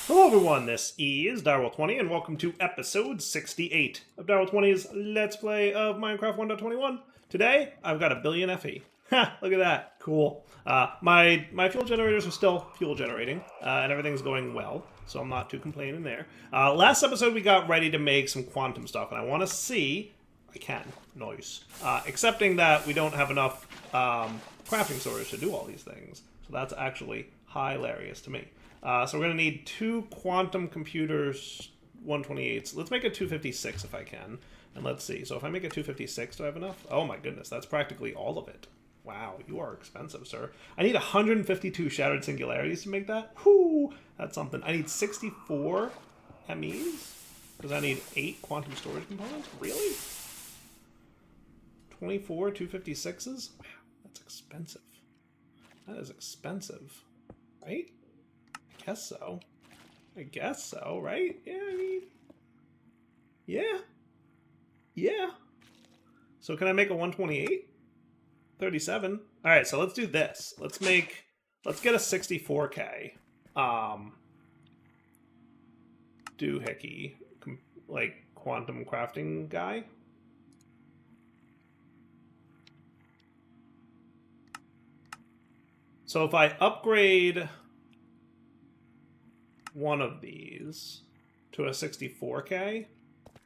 Hello everyone, this is Direwell20 and welcome to episode 68 of Direwell20's Let's Play of Minecraft 1.21. Today, I've got a billion FE. Ha! Look at that. Cool. My fuel generators are still fuel generating, and everything's going well, so I'm not too complaining there. Last episode we got ready to make some quantum stuff, and I want to see... I can. Nice. Accepting that we don't have enough crafting storage to do all these things, so that's actually hilarious to me. So we're going to need 2 quantum computers, 128s. Let's make a 256 if I can. And let's see. So if I make a 256, do I have enough? Oh my goodness, that's practically all of it. Wow, you are expensive, sir. I need 152 shattered singularities to make that. Whoo, that's something. I need 64 MEs because I need 8 quantum storage components. Really? 24 256s? Wow, that's expensive. That is expensive, right? I guess so, right? Yeah, I mean... Yeah. So can I make a 128? 37. Alright, so let's do this. Let's get a 64K. Doohickey. Like, quantum crafting guy. So if I upgrade... one of these to a 64K,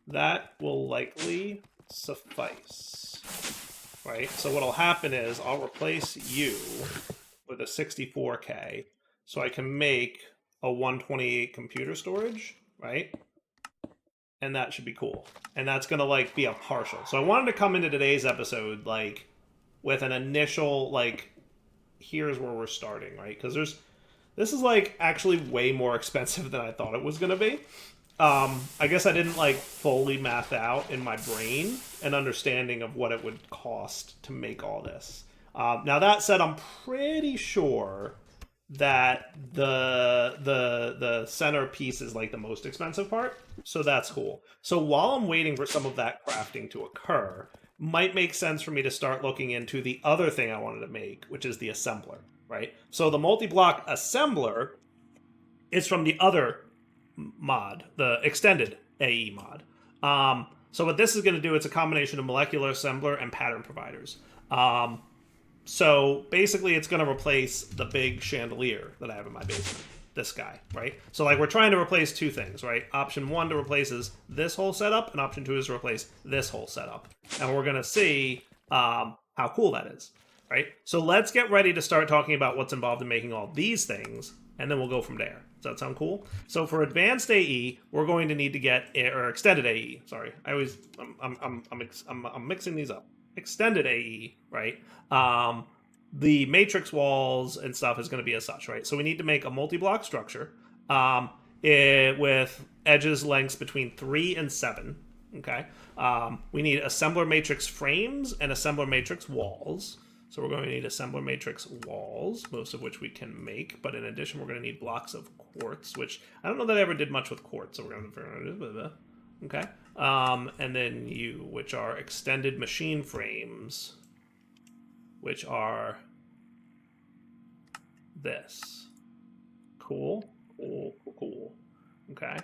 that will likely suffice, right? So what'll happen is I'll replace you with a 64K so I can make a 128 computer storage, right? And that should be cool. And that's gonna like be a partial. So I wanted to come into today's episode like with an initial like, here's where we're starting, right? Because this is, like, actually way more expensive than I thought it was going to be. I guess I didn't, like, fully math out in my brain an understanding of what it would cost to make all this. Now, that said, I'm pretty sure that the center piece is, like, the most expensive part. So that's cool. So while I'm waiting for some of that crafting to occur, might make sense for me to start looking into the other thing I wanted to make, which is the assembler. Right? So the multi-block assembler is from the other mod, the extended AE mod. So what this is going to do, it's a combination of molecular assembler and pattern providers. So basically it's going to replace the big chandelier that I have in my basement. This guy, right? So like we're trying to replace 2 things, right? Option 1 to replace is this whole setup, and option 2 is to replace this whole setup. And we're going to see how cool that is. Right? So let's get ready to start talking about what's involved in making all these things, and then we'll go from there. Does that sound cool? So for advanced AE, we're going to need to get, or extended AE. Sorry, I'm mixing these up. Extended AE, right? The matrix walls and stuff is going to be as such, right? So we need to make a multi-block structure with edges lengths between 3 and 7. Okay. We need assembler matrix frames and assembler matrix walls. So we're going to need assembler matrix walls, most of which we can make, but in addition, we're going to need blocks of quartz, which I don't know that I ever did much with quartz, so we're going to figure out. Okay. And then which are extended machine frames, which are this. Cool. Okay.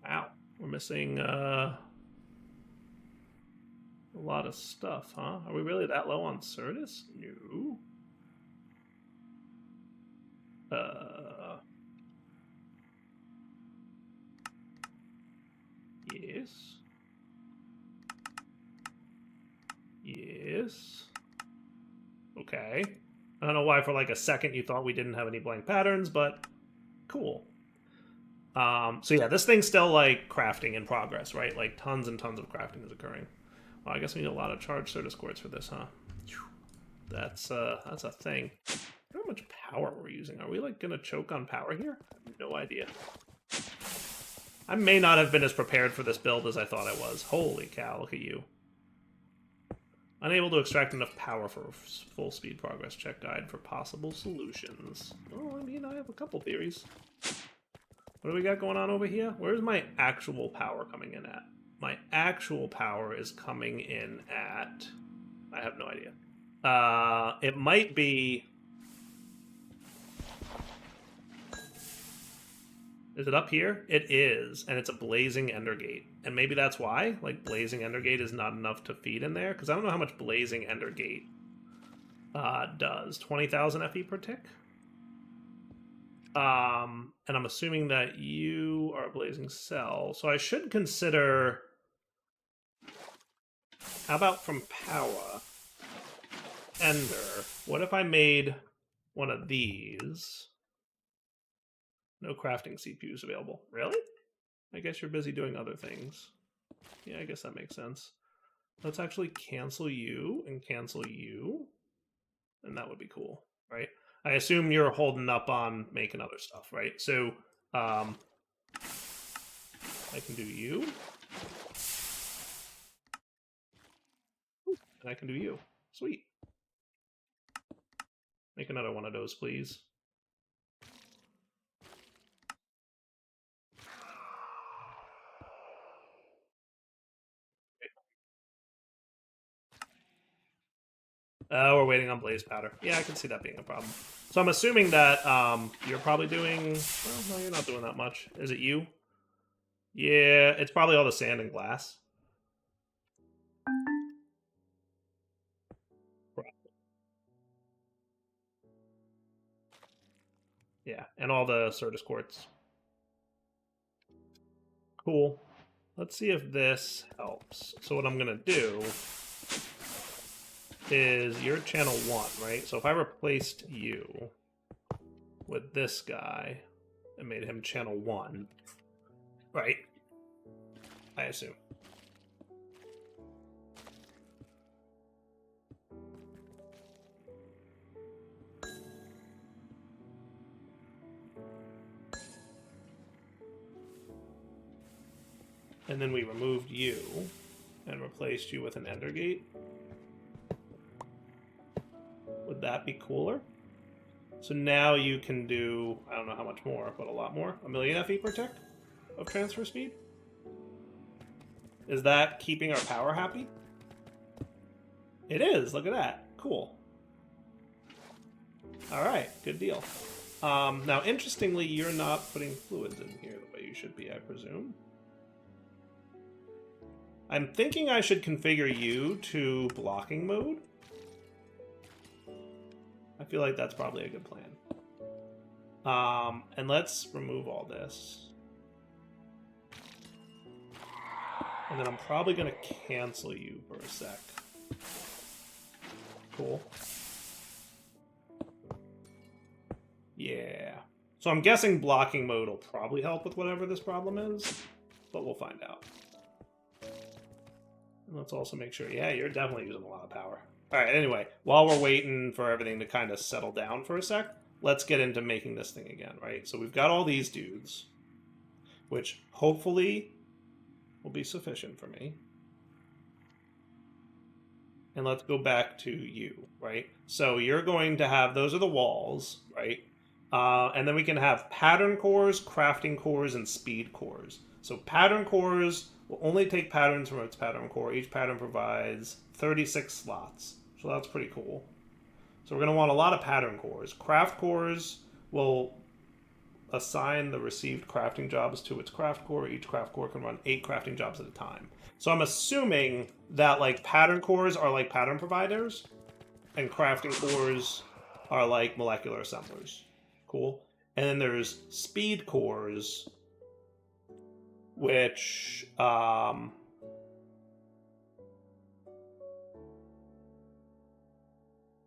Wow. We're missing, a lot of stuff, huh? Are we really that low on Certus? No. Yes. Okay. I don't know why for like a second you thought we didn't have any blank patterns, but cool. So yeah, this thing's still like crafting in progress, right? Like tons and tons of crafting is occurring. Well, I guess we need a lot of charged Certus quartz for this, huh? That's a thing. How much power we're using? Are we like gonna choke on power here? I have no idea. I may not have been as prepared for this build as I thought I was. Holy cow, look at you. Unable to extract enough power for full speed progress. Check guide for possible solutions. Well, I mean, I have a couple theories. What do we got going on over here? Where's my actual power coming in at? My actual power is coming in at... I have no idea. It might be Is it up here? It is, and it's a blazing endergate. And maybe that's why, like, blazing endergate is not enough to feed in there, because I don't know how much blazing endergate does. 20,000 FE per tick? And I'm assuming that you are a blazing cell, so I should consider... How about from power? Ender. What if I made one of these? No crafting CPUs available. Really? I guess you're busy doing other things. Yeah, I guess that makes sense. Let's actually cancel you and cancel you. And that would be cool, right? I assume you're holding up on making other stuff, right? So I can do you. And I can do you. Sweet. Make another one of those, please. We're waiting on blaze powder. Yeah, I can see that being a problem. So I'm assuming that you're probably doing... Well, no, you're not doing that much. Is it you? Yeah, it's probably all the sand and glass. Yeah, and all the Certus quartz. Cool. Let's see if this helps. So what I'm going to do is you're channel 1, right? So if I replaced you with this guy and made him channel 1, right? I assume. And then we removed you and replaced you with an Endergate. Would that be cooler? So now you can do, I don't know how much more, but a lot more. 1,000,000 FE per tick of transfer speed? Is that keeping our power happy? It is, look at that. Cool. Alright, good deal. Now, interestingly, you're not putting fluids in here the way you should be, I presume. I'm thinking I should configure you to blocking mode. I feel like that's probably a good plan. And let's remove all this. And then I'm probably going to cancel you for a sec. Cool. Yeah. So I'm guessing blocking mode will probably help with whatever this problem is, but we'll find out. And let's also make sure, yeah, you're definitely using a lot of power. All right, anyway, while we're waiting for everything to kind of settle down for a sec, let's get into making this thing again, right? So we've got all these dudes, which hopefully will be sufficient for me. And let's go back to you, right? So you're going to have, those are the walls, right? And then we can have pattern cores, crafting cores, and speed cores. So pattern cores will only take patterns from its pattern core. Each pattern provides 36 slots. So that's pretty cool. So we're going to want a lot of pattern cores. Craft cores will assign the received crafting jobs to its craft core. Each craft core can run 8 crafting jobs at a time. So I'm assuming that like pattern cores are like pattern providers, and crafting cores are like molecular assemblers. Cool. And then there's speed cores, which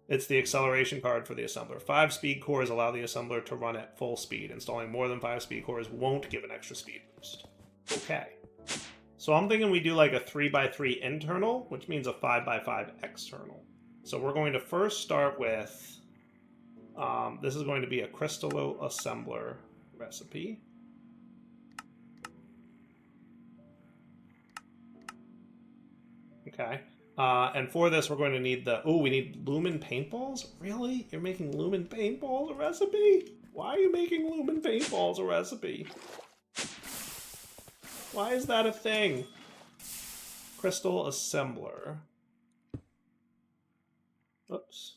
it's the acceleration card for the assembler. 5 speed cores allow the assembler to run at full speed. Installing more than 5 speed cores won't give an extra speed boost. Okay. So I'm thinking we do like a 3x3 internal, which means a 5x5 external. So we're going to first start with, this is going to be a crystal assembler recipe. Okay. And for this, we're going to need the... Oh, we need lumen paintballs? Really? You're making lumen paintballs a recipe? Why are you making lumen paintballs a recipe? Why is that a thing? Crystal assembler. Oops.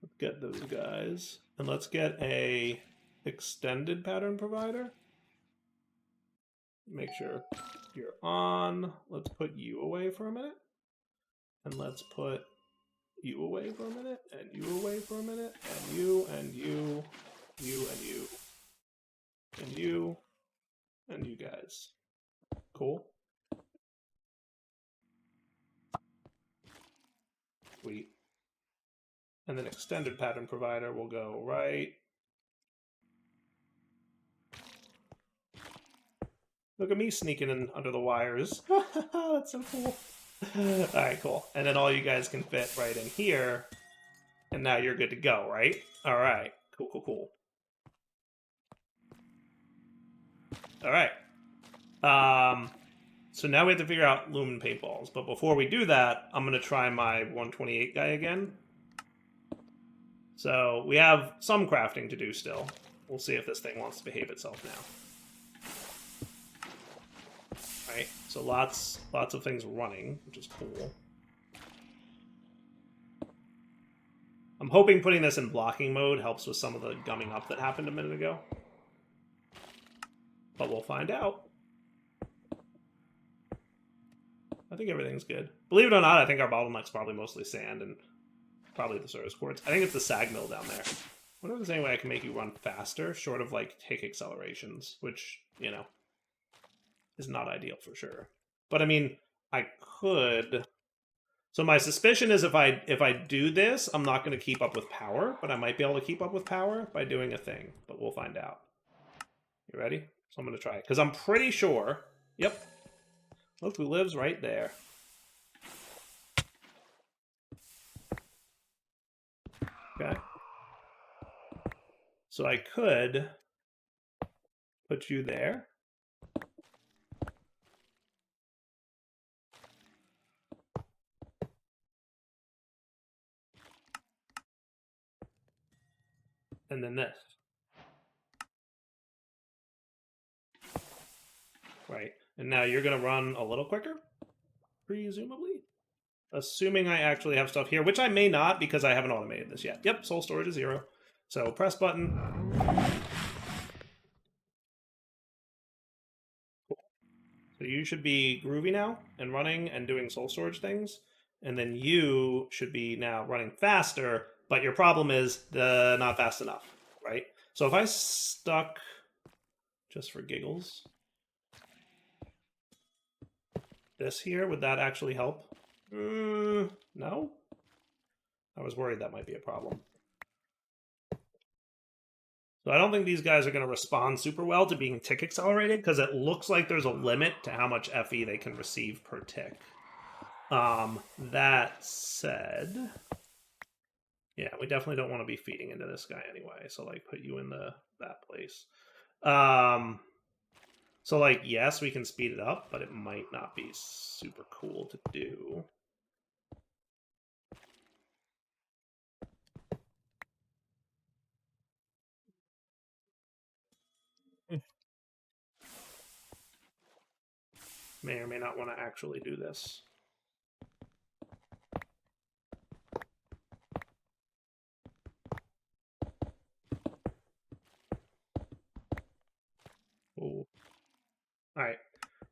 Let's get those guys. And let's get a extended pattern provider. Make sure you're on. Let's put you away for a minute. And let's put you away for a minute, and you away for a minute, and you, and you, you, and you, and you, and you guys. Cool. Sweet. And then extended pattern provider will go right. Look at me sneaking in under the wires. That's so cool. All right, cool. And then all you guys can fit right in here. And now you're good to go, right? All right. Cool, cool, cool. All right. So now we have to figure out lumen paintballs. But before we do that, I'm going to try my 128 guy again. So we have some crafting to do still. We'll see if this thing wants to behave itself now. Right, so lots of things running, which is cool. I'm hoping putting this in blocking mode helps with some of the gumming up that happened a minute ago. But we'll find out. I think everything's good. Believe it or not, I think our bottleneck's probably mostly sand and probably the service quartz. I think it's the sag mill down there. I wonder if there's any way I can make you run faster, short of like take accelerations, which, you know, is not ideal for sure. But I mean, I could. So my suspicion is if I do this, I'm not going to keep up with power, but I might be able to keep up with power by doing a thing. But we'll find out. You ready? So I'm going to try it because I'm pretty sure. Yep. Look who lives right there. Okay. So I could put you there. And then this. Right. And now you're going to run a little quicker, presumably. Assuming I actually have stuff here, which I may not because I haven't automated this yet. Yep, soul storage is 0. So press button. Cool. So you should be groovy now and running and doing soul storage things. And then you should be now running faster, but your problem is not fast enough, right? So if I stuck, just for giggles, this here, would that actually help? No? I was worried that might be a problem. So I don't think these guys are going to respond super well to being tick accelerated because it looks like there's a limit to how much FE they can receive per tick. That said, yeah, we definitely don't want to be feeding into this guy anyway. So like put you in that place. So like, yes, we can speed it up, but it might not be super cool to do. May or may not want to actually do this. Oh. All right.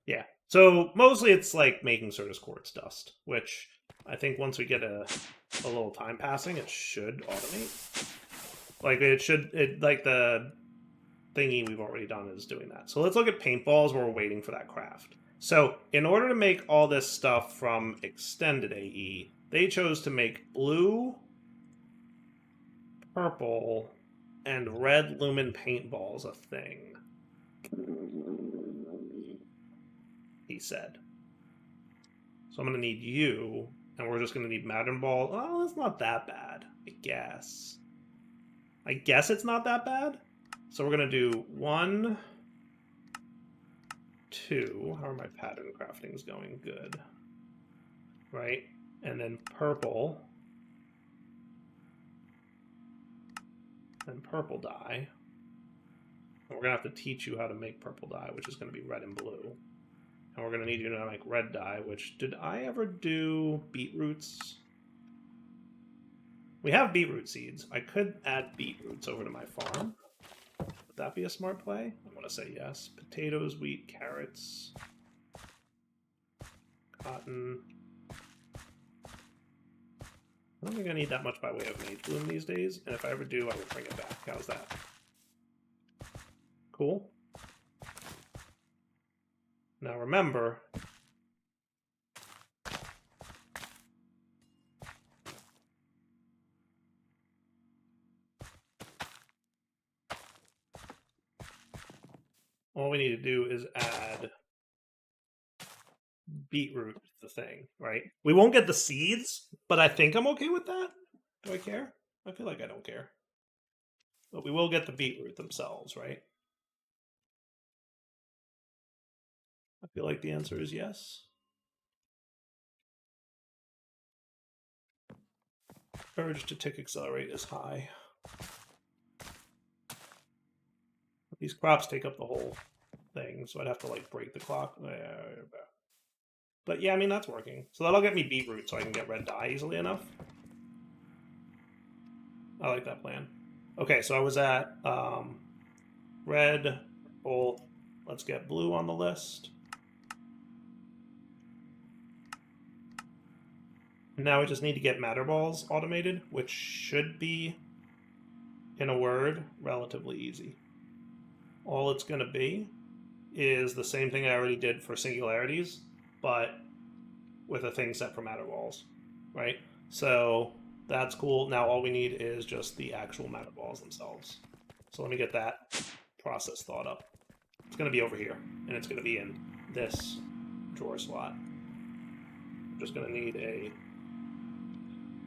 Yeah. So mostly it's like making service quartz dust, which I think once we get a little time passing, it should automate. Like like the thingy we've already done is doing that. So let's look at paintballs while we're waiting for that craft. So in order to make all this stuff from extended AE, they chose to make blue, purple, and red lumen paintballs a thing. He said. So I'm going to need you, and we're just going to need Madden Ball. Oh, it's not that bad, I guess. I guess it's not that bad. So we're going to do 1, 2. How are my pattern craftings going? Good. Right? And then purple. And purple dye. And we're going to have to teach you how to make purple dye, which is going to be red and blue. And we're going to need you to make red dye, which... Did I ever do beetroots? We have beetroot seeds. I could add beetroots over to my farm. Would that be a smart play? I'm going to say yes. Potatoes, wheat, carrots, cotton. I don't think I need that much by way of mage bloom these days, and if I ever do, I will bring it back. How's that? Cool. Now remember, all we need to do is add beetroot to the thing, right? We won't get the seeds, but I think I'm okay with that. Do I care? I feel like I don't care. But we will get the beetroot themselves, right? I feel like the answer is yes. Urge to tick accelerate is high. These crops take up the whole thing, so I'd have to like break the clock. But yeah, I mean, that's working. So that'll get me beetroot so I can get red dye easily enough. I like that plan. Okay, so I was at red, gold. Let's get blue on the list. Now we just need to get matter balls automated, which should be, in a word, relatively easy. All it's going to be is the same thing I already did for singularities, but with a thing set for matter balls, right? So that's cool. Now all we need is just the actual matter balls themselves. So let me get that process thought up. It's going to be over here, and it's going to be in this drawer slot. I'm just going to need a...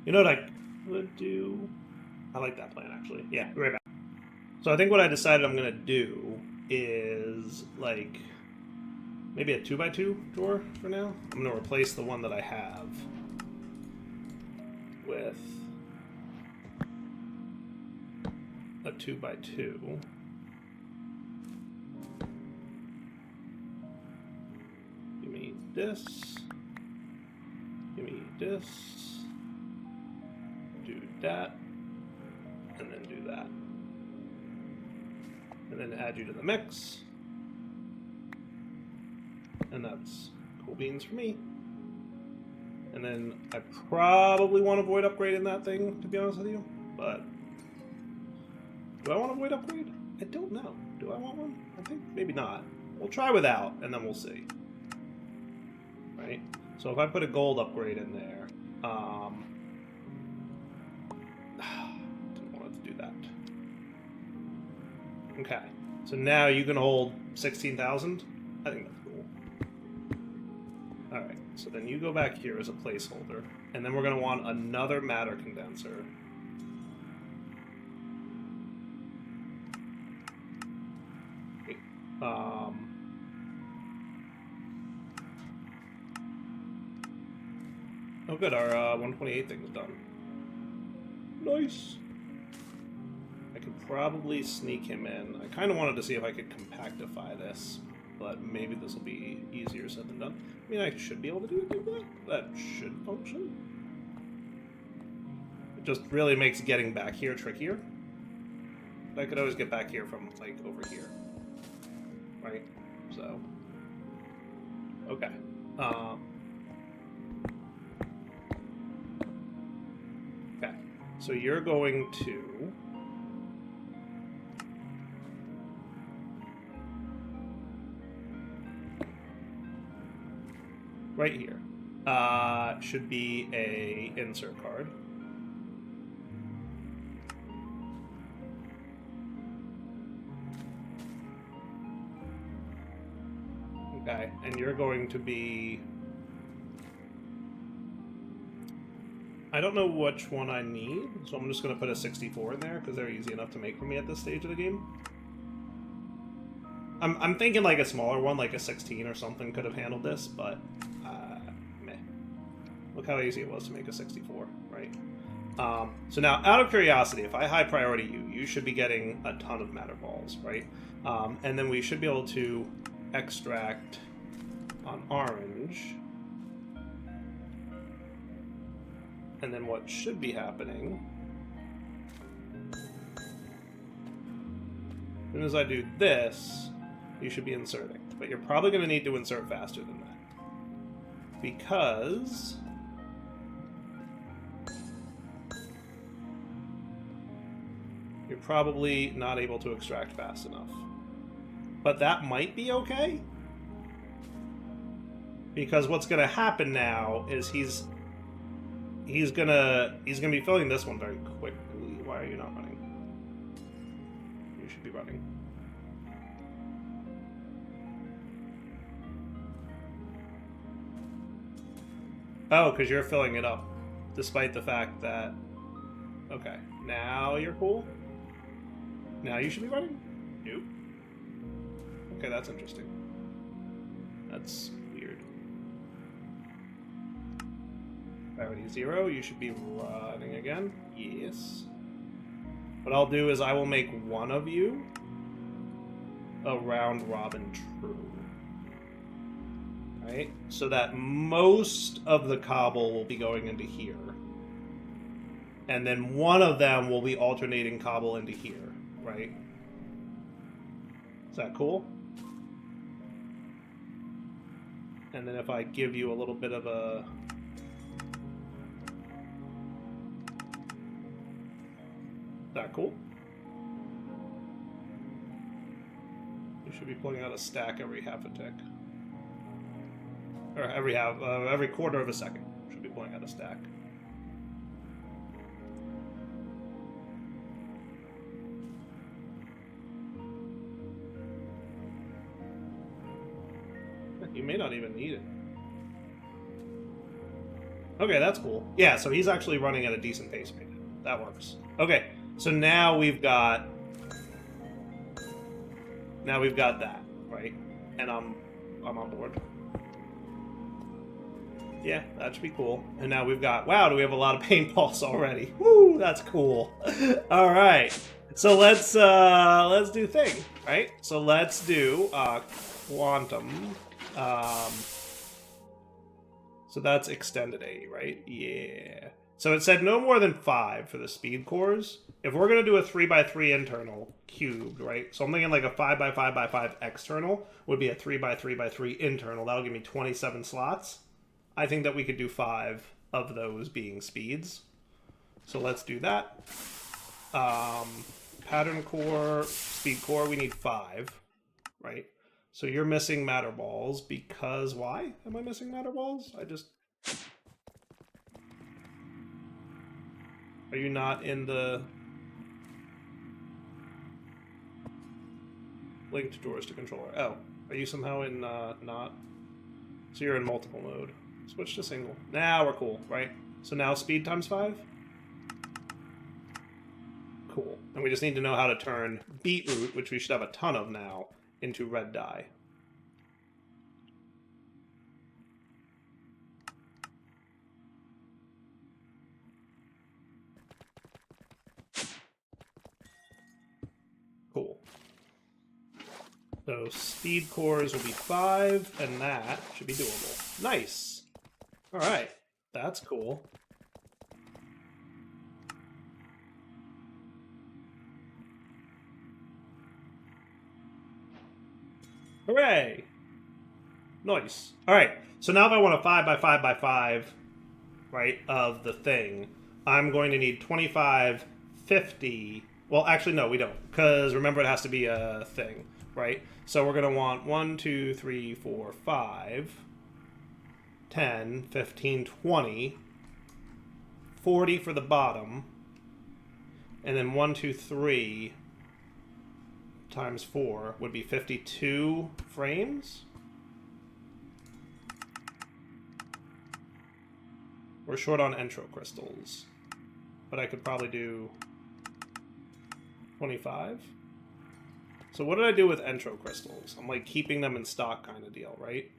You know what I would do? I like that plan, actually. Yeah, be right back. So I think what I decided I'm going to do is, like, maybe a 2x2 drawer for now. I'm going to replace the one that I have with a 2x2. Give me this. Give me this. Do that. And then do that. And then add you to the mix. And that's cool beans for me. And then I probably want to avoid upgrading that thing, to be honest with you. But do I want to avoid upgrade? I don't know. Do I want one? I think maybe not. We'll try without, and then we'll see. Right? So if I put a gold upgrade in there, didn't want it to do that. Okay. So now you can hold 16,000. I think that's cool. Alright, so then you go back here as a placeholder, and then we're going to want another matter condenser. Okay. Oh good, our 128 thing is done. Nice! I could probably sneak him in. I kind of wanted to see if I could compactify this, but maybe this will be easier said than done. I mean, I should be able to do that. That should function. It just really makes getting back here trickier. But I could always get back here from, like, over here. Right? So. Okay. Okay. So you're going to... right here. Should be a insert card. Okay, and you're going to be... I don't know which one I need, so I'm just going to put a 64 in there, because they're easy enough to make for me at this stage of the game. I'm thinking like a smaller one, like a 16 or something could have handled this, but meh. Look how easy it was to make a 64, right? So now, out of curiosity, if I high priority you, you should be getting a ton of matter balls, right? And then we should be able to extract on orange. And then what should be happening soon as I do this, you should be inserting. But you're probably going to need to insert faster than that. Because... you're probably not able to extract fast enough. But that might be okay. Because what's going to happen now is he's gonna be filling this one very quickly. Why are you not running? You should be running. Oh, because you're filling it up, despite the fact that... okay, now you're cool? Now you should be running? Nope. Okay, that's interesting. That's weird. Priority 0, you should be running again. Yes. What I'll do is I will make one of you a round robin true. Right? So that most of the cobble will be going into here. And then one of them will be alternating cobble into here, right? Is that cool? And then if I give you a little bit of a... is that cool? You should be pulling out a stack every half a tick. Or every quarter of a second. Should be pulling out a stack. You may not even need it. Okay, that's cool. Yeah, so he's actually running at a decent pace right now. That works. Okay, so now we've got... now we've got that, right? And I'm on board. Yeah, that should be cool. And now we've got... wow, do we have a lot of paintballs already? Woo, that's cool. All right. So let's do thing, right? So let's do quantum. So that's extended A, right? Yeah. So it said no more than 5 for the speed cores. If we're going to do a 3x3 internal cubed, right? So I'm thinking like a 5x5x5 external would be a 3x3x3 internal. That'll give me 27 slots. I think that we could do 5 of those being speeds. So let's do that. Pattern core, speed core, we need 5, right? So you're missing matter balls because why am I missing matter balls? Are you not in the linked drawers to controller? Oh, are you somehow in not? So you're in multiple mode. Switch to single. Now we're cool, right? So now speed times 5? Cool. And we just need to know how to turn beetroot, which we should have a ton of now, into red dye. Cool. So speed cores will be 5, and that should be doable. Nice. All right. That's cool. Hooray! Nice. All right. So now if I want a 5x5x5, right, of the thing, I'm going to need 25, 50... well, actually, no, we don't. Because remember, it has to be a thing, right? So we're going to want 1, 2, 3, 4, 5, 10, 15, 20, 40 for the bottom, and then 1, 2, 3 times 4 would be 52 frames. We're short on entro crystals, but I could probably do 25. So what did I do with entro crystals? I'm like keeping them in stock kind of deal, right?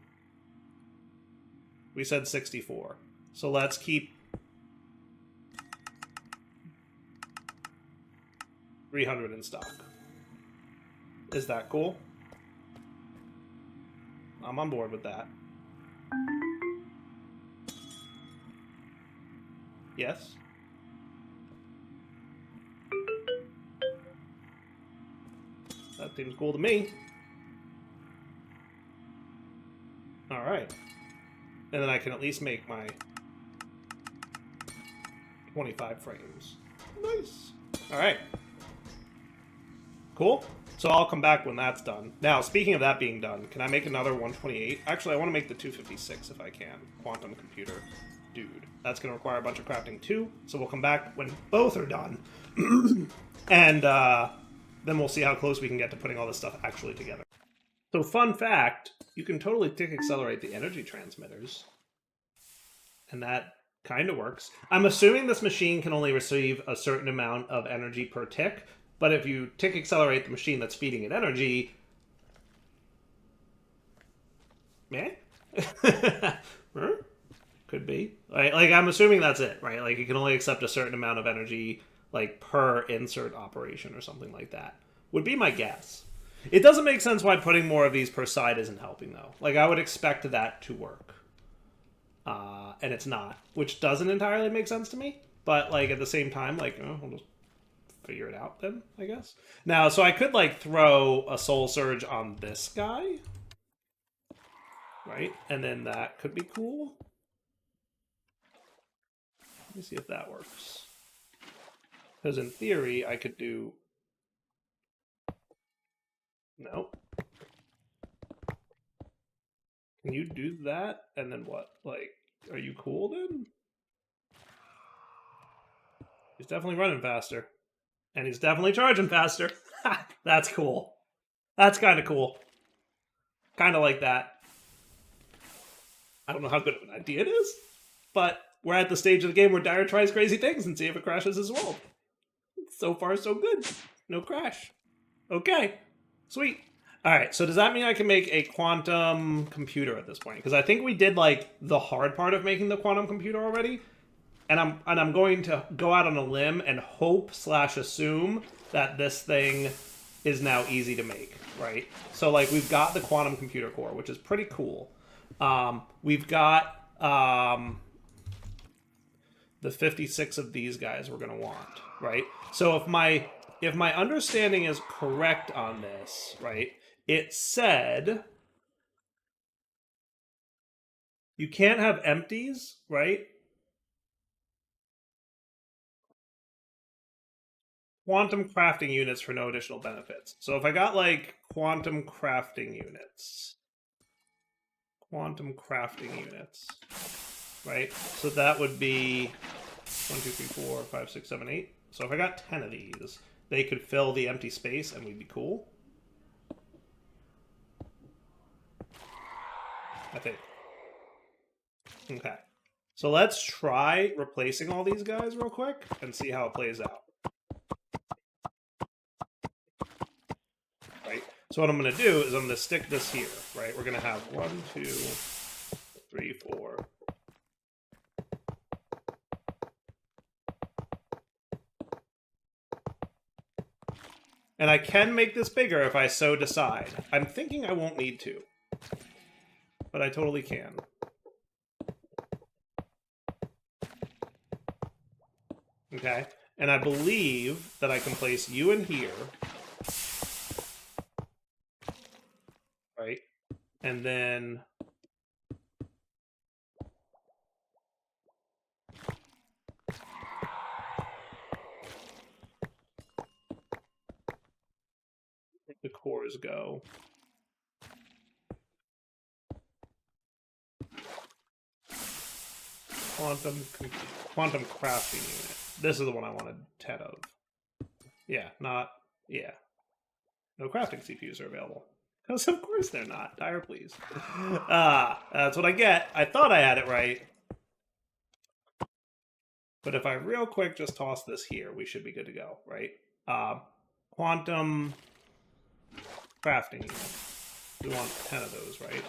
We said 64. So let's keep 300 in stock. Is that cool? I'm on board with that. Yes? That seems cool to me. Alright. And then I can at least make my 25 frames. Nice. Alright. Cool. So I'll come back when that's done. Now, speaking of that being done, can I make another 128? Actually, I want to make the 256 if I can. Quantum computer. Dude. That's going to require a bunch of crafting too. So we'll come back when both are done. And then we'll see how close we can get to putting all this stuff actually together. So fun fact, you can totally tick accelerate the energy transmitters. And that kind of works. I'm assuming this machine can only receive a certain amount of energy per tick. But if you tick accelerate the machine that's feeding it energy, man, could be. Like I'm assuming that's it, right? Like it can only accept a certain amount of energy, like per insert operation or something like that. Would be my guess. It doesn't make sense why putting more of these per side isn't helping though. Like I would expect that to work, and it's not, which doesn't entirely make sense to me. But like at the same time, like we'll just figure it out then, I guess. Now, so I could like throw a soul surge on this guy, right? And then that could be cool. Let me see if that works. Because in theory, I could do... No. Can you do that? And then what? Like, are you cool then? He's definitely running faster. And he's definitely charging faster. That's cool. That's kind of cool. Kind of like that. I don't know how good of an idea it is, but we're at the stage of the game where Dyer tries crazy things and see if it crashes his world. So far, so good. No crash. Okay. Sweet. All right, so does that mean I can make a quantum computer at this point? Because I think we did like the hard part of making the quantum computer already. And I'm going to go out on a limb and hope/assume that this thing is now easy to make, right? So like we've got the quantum computer core, which is pretty cool. We've got the 56 of these guys we're gonna want, right? So if my understanding is correct on this, right? It said you can't have empties, right? Quantum crafting units for no additional benefits. So if I got like quantum crafting units, right? So that would be 1, 2, 3, 4, 5, 6, 7, 8. So if I got 10 of these, they could fill the empty space and we'd be cool. I think. Okay. So let's try replacing all these guys real quick and see how it plays out. Right? So what I'm going to do is I'm going to stick this here, right? We're going to have 1, 2, 3, 4. And I can make this bigger if I so decide. I'm thinking I won't need to, but I totally can. Okay, and I believe that I can place you in here, right? And then the cores go. Quantum crafting unit. This is the one I wanted 10 of. Yeah, not... Yeah. No crafting CPUs are available. Because of course they're not. Dyer, please. That's what I get. I thought I had it right. But if I real quick just toss this here, we should be good to go, right? Quantum crafting unit. We want 10 of those, right?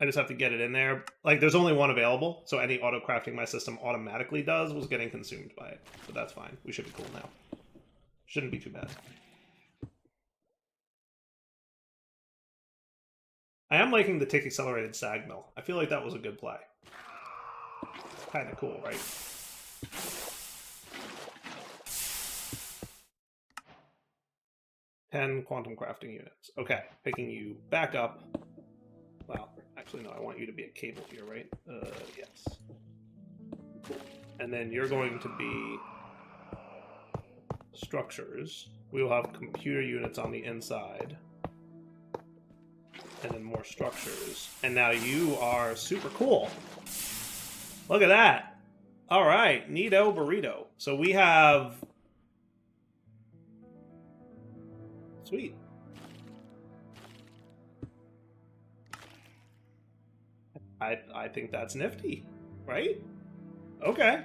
I just have to get it in there. Like, there's only one available, so any auto-crafting my system automatically does was getting consumed by it. But that's fine. We should be cool now. Shouldn't be too bad. I am liking the tick accelerated sag mill. I feel like that was a good play. Kind of cool, right? 10 quantum crafting units. Okay, picking you back up. Well, actually, no, I want you to be a cable here, right? Yes. Cool. And then you're going to be structures. We will have computer units on the inside. And then more structures. And now you are super cool. Look at that. All right, neato burrito. So we have... Sweet. I think that's nifty, right? Okay.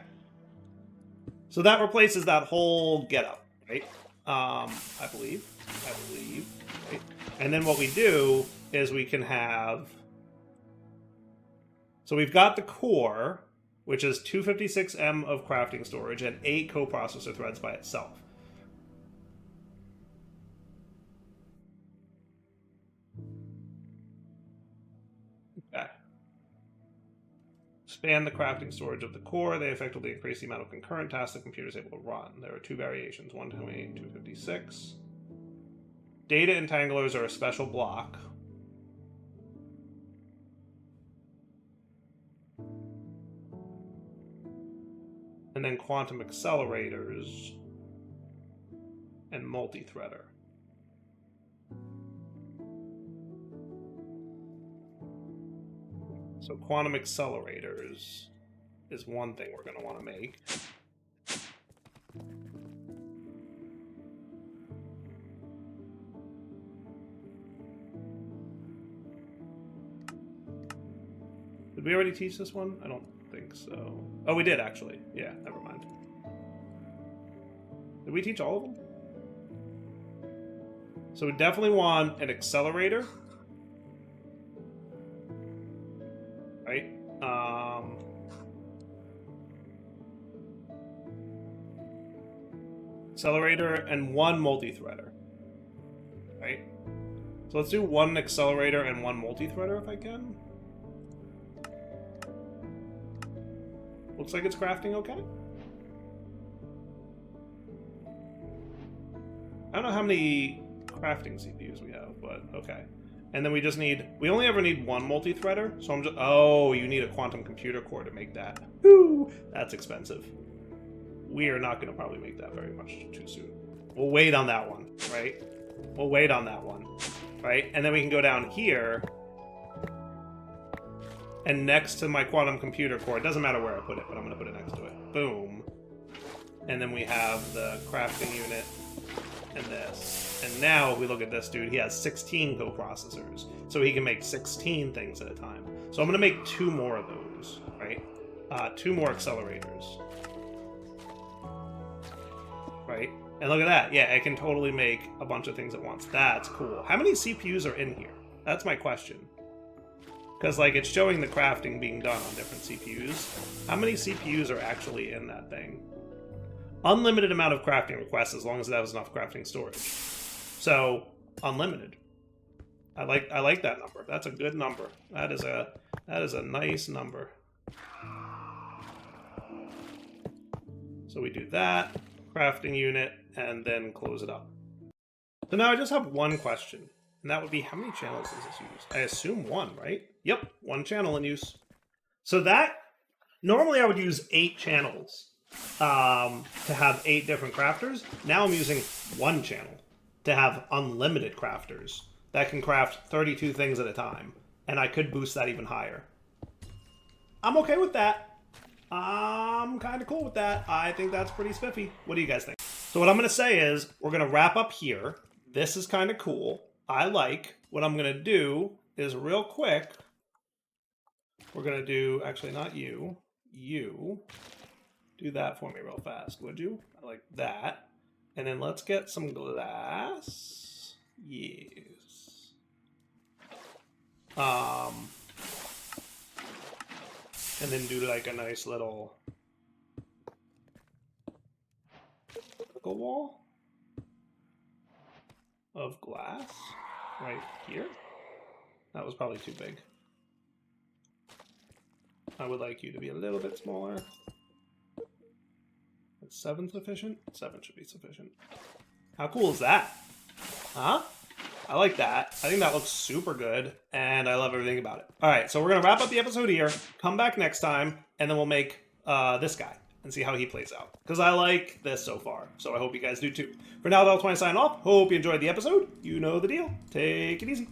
So that replaces that whole getup, right? I believe, right? And then what we do is we can have... So we've got the core, which is 256M of crafting storage and 8 coprocessor threads by itself. Okay. Expand the crafting storage of the core. They effectively increase the amount of concurrent tasks the computer is able to run. There are 2 variations, 128 and 256. Data entanglers are a special block. And then quantum accelerators and multi-threader. So quantum accelerators is one thing we're going to want to make. Did we already teach this one? I don't think so. Oh, we did, actually. Yeah, never mind. Did we teach all of them? So we definitely want an accelerator. Right? Accelerator and 1 multi-threader. Right? So let's do 1 accelerator and 1 multi-threader if I can. Looks like it's crafting okay. I don't know how many crafting CPUs we have, but okay. And then we just need... We only ever need 1 multi-threader, so I'm just... Oh, you need a quantum computer core to make that. Woo! That's expensive. We are not going to probably make that very much too soon. We'll wait on that one, right? We'll wait on that one, right? And then we can go down here... And next to my quantum computer core, it doesn't matter where I put it, but I'm going to put it next to it. Boom. And then we have the crafting unit and this. And now, if we look at this dude, he has 16 coprocessors. So he can make 16 things at a time. So I'm going to make 2 more of those, right? 2 more accelerators. Right? And look at that. Yeah, I can totally make a bunch of things at once. That's cool. How many CPUs are in here? That's my question. Because, like, it's showing the crafting being done on different CPUs. How many CPUs are actually in that thing? Unlimited amount of crafting requests as long as it has enough crafting storage. So, unlimited. I like that number. That's a good number. That is a nice number. So we do that, crafting unit, and then close it up. So now I just have one question. And that would be, how many channels does this use? I assume 1, right? Yep, 1 channel in use. So that, normally I would use 8 channels to have 8 different crafters. Now I'm using 1 channel to have unlimited crafters that can craft 32 things at a time. And I could boost that even higher. I'm okay with that. I'm kind of cool with that. I think that's pretty spiffy. What do you guys think? So what I'm going to say is, we're going to wrap up here. This is kind of cool. I like. What I'm going to do is real quick, we're going to do, actually not you, you. Do that for me real fast, would you? I like that. And then let's get some glass. Yes. And then do like a nice little vertical wall of glass right here. That was probably too big. I would like you to be a little bit smaller. Is 7 sufficient? 7 should be sufficient. How cool is that? Huh? I like that. I think that looks super good, and I love everything about it. All right, so we're going to wrap up the episode here, come back next time, and then we'll make this guy and see how he plays out. Because I like this so far, so I hope you guys do too. For now, that's my sign off. Hope you enjoyed the episode. You know the deal. Take it easy.